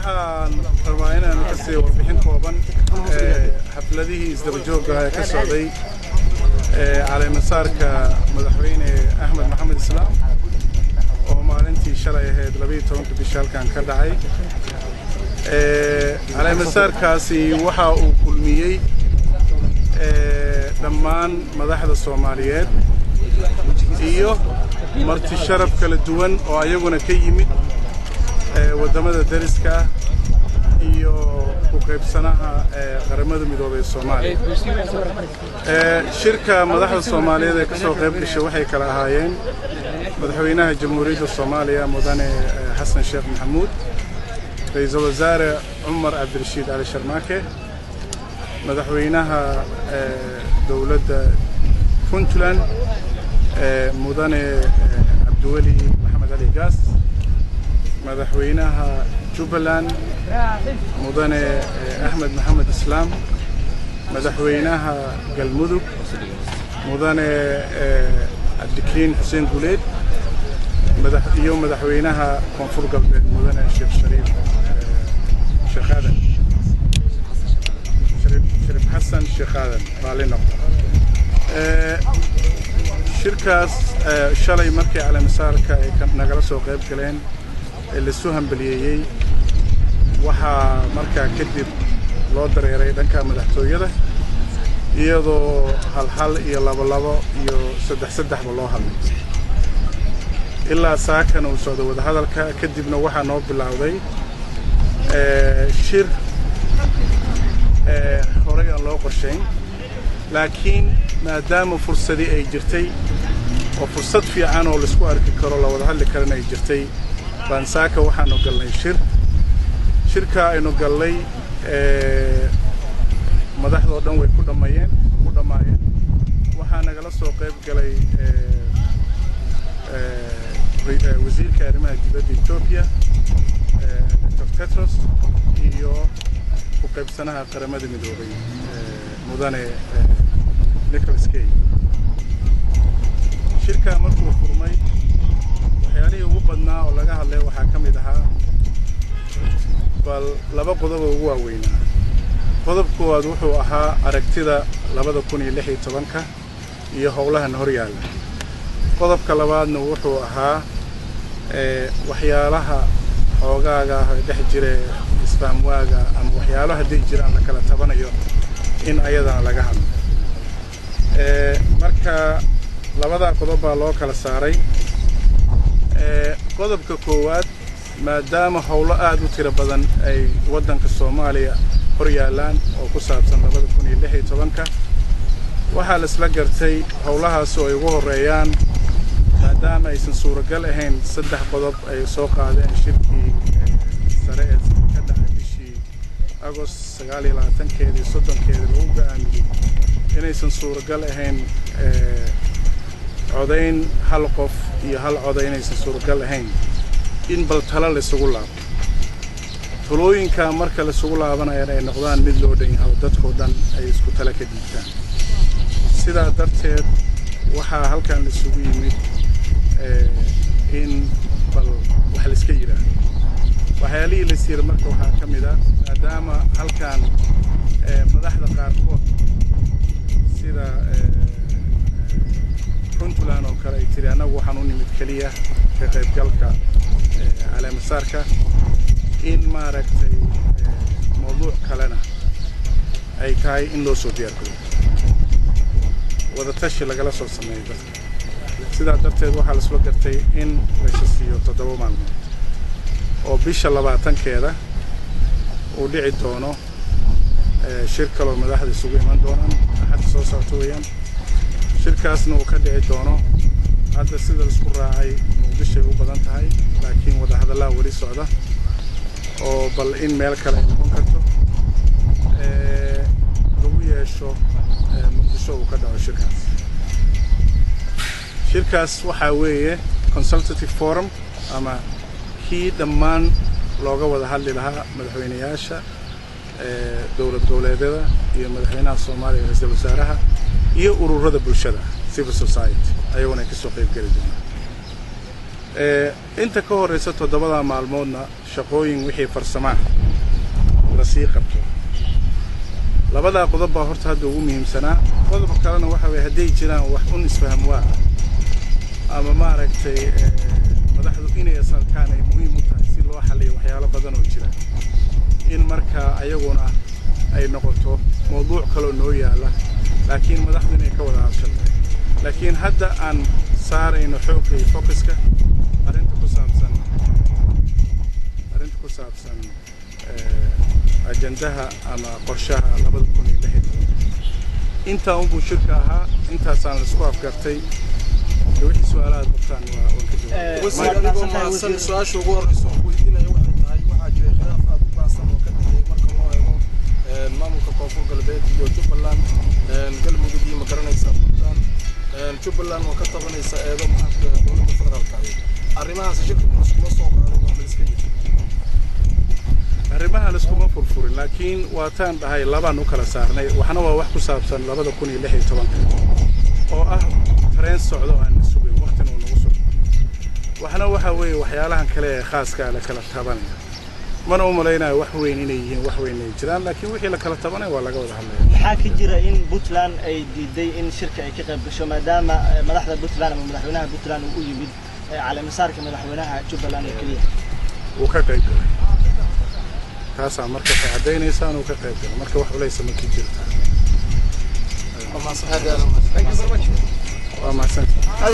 waxaan rabaa inaan ka sii warbixin kooban xafladihii isdabajooga ee ka socday caleemasaarka madaxweyne Axmed Maxamed Islaam oo maalintii shalay ahayd 12 bisha halkan ka dhacay caleemasaarkaasi waxa uu kulmiyay dhammaan madaxda Soomaaliyeed iyo marti sharaf kala duwan oo ayaguna ka yimid wadamada dariska iyo ku qaybsanaha qaramada midoobay Soomaaliya shirka madaxda Soomaaliyeed ee ka soo qayb gashay waxay kala ahaayeen madaxweynaha jamhuuriyadda Soomaaliya mudane Xasan Sheekh Maxamuud ra'iisul wasaare Umar Abdirashiid Ali Sharmaake madaxweynaha dawladda Puntland mudane Abdiweli Maxamed Ali Gaas madaxweynaha Jubbaland mudane Axmed Maxamed Islaam madaxweynaha Galmudug mudane Abdikariin Xuseen Guleed madaxweynaha Koonfur Galbeed mudane Sheekh Shariif Xasan Sheekh Aadan Baalino shirkaas shalay markii caleemasaarka ay nagala soo qayb galeen la soo hambaliyay waxa markaa kadib loo dareeray dhanka madaxtooyada iyadoo hal iyo labo iyo saddex loo hadlay ilaa saakana uu soo wada hadalka kadibna waxa noo bilowday shir horay aan loo qorsheyn laakiin maadaama fursadii ay jirtay oo fursad fiican oo la isku arki karo la wada hadli karana ay jirtay baan saaka waxaanu galnay shirka aynu galnay madaxdoo dhan way ku dhamaayeen waxaa nagala soo qayb galay wasiirka arrimaha dibadda Ethiopia Dr. Tedros iyo ku qaybsanaha qaramada midoobay mudane Nicholas Kay shirka markuu furmay waxyaalihii ugu badnaa oo laga hadlay waxaa ka mid ahaa bal laba qodob oo ugu waaweyn qodobkooda wuxuu ahaa aragtida 2016 iyo howlahan hor yaalla qodobka labaadna wuxuu ahaa waxyaalaha xoogaaga dhex jira isfahamwaaga ama waxyaalaha hadii jiraan la kala tabanayo in ayadana laga hadlo marka labada qodob baa loo kala saaray qodobka koowaad maadaama howlo aad u tiro badan ay wadanka Soomaaliya hor yaalaan oo ku saabsan 2016 waxaa la isla gartay howlahaas oo ay ugu horeeyaan maadaama aysan suuragal ahayn saddex qodob ay soo qaadeen shirkii sare ee ka dhacay bishii Agost 29 iyo 30 lagu go'aamiyay inaysan suuragal ahayn codayn hal qof iyo hal codayn aysan suuragal ahayn in bal tala la isugu laabo talooyinka marka la isugu laabanayo ay noqdaan mid loo dhan yahay dadkoo dhan ay isku tala ka diibtaan sidaa darteed waxaa halkan la isugu yimid in bal wax la iska yiraahdo waxyaalihii la siiyay marka waxaa ka mid ah maadaama halkan madaxda qaarkood sida Puntland oo kale ay tiri anagu waxaan u nimid kaliya ka qaybgalka caleemasaarka in maaragtay mowduuc kalena ay tahay in loo soo diyaargareeyo wada tashi lagala soo sameeyo dadka sidaa darteed waxaa la isla gartay in la siiyo 7 maalmood oo bisha 20keeda uu dhici doono shir kale oo madaxda isugu iman doonaan hadda soo socto weeyaan shirkaasna uu ka dhici doono hadda sida la isku raacay Muqdisho u badan tahay laakiin wada hadallada wali socda oo bal in meel kale ay noqon karto lagu yeesho Muqdisho uu ka dhaco shirkaas waxa weeye consultative forum ama kii dhammaan looga wada hadli lahaa madaxweynayaasha dawlad goboleedyada iyo madaxweynaha Soomaaliya ra'iisul wasaaraha iyo ururada bulshada civil society ayaguna ka soo qayb gali doonaan inta ka horeysa 7 maalmoodna shaqooyin wixii farsamaan la sii qabto labadaa qodob baa horta hadda ugu muhiimsanaa qodobka kalena waxa weeye hadday jiraan wax un isfaham waa ama maaragtay madaxdu inay salkaan ay muhiim u tahay si loo xalliyo waxyaalo badan oo jira in marka ayaguna ay noqoto mowduuc kale oo noo yaala laakiin madaxdu inay ka wada hadashato laakiin hadda aan saarayno xoogga iyo focuska arrinta ku saabsan ajandaha ama qorshaha 2016 inta unbuu shirka ahaa intaasaan la isku afgartay wixii su'aalaad qabtaan waa wasiir su'aasha ugu horeysa oo weydiinaya waxay tahay waxaa jira khilaaf aad u baasan oo ka dhigay marka loo eego maamulka koonfur galbeed iyo Jubbaland galmudug iyo magaranaysa Puntland Jubbaland oo ka tabanaysa eedo maxaa dowladda federaalka arrimahaas shirka kuma soo qaaday wax la iska yiri arrimaha la iskuma furfurin laakiin waa taan dhahay labaan u kala saarnay waxna waa wax ku saabsan 2016 oo ah tareen socdo aan sugin waqtina uu nagu socdo waxna waxa weeye waxyaalahan kale ee khaaska la kala tabanaya mana u malaynayo wax weyn inay yihiin wax weyn ay jiraan laakiin wixii la kala tabanay waa laga wada hadlaya maxaa ka jira in Puntland ay diiday in shirka ay ka qayb gasho maadaama madaxda Puntland ama madaxweynaha Puntland uu yimid calaamasaarka madaxweynaha Jubbaland kaliya uu ka qayb galay taasaan marka caddaynaysaa inuu ka qayb galo marka wax culaysa ma ka jirta Thank you very much. waa mahadsantahay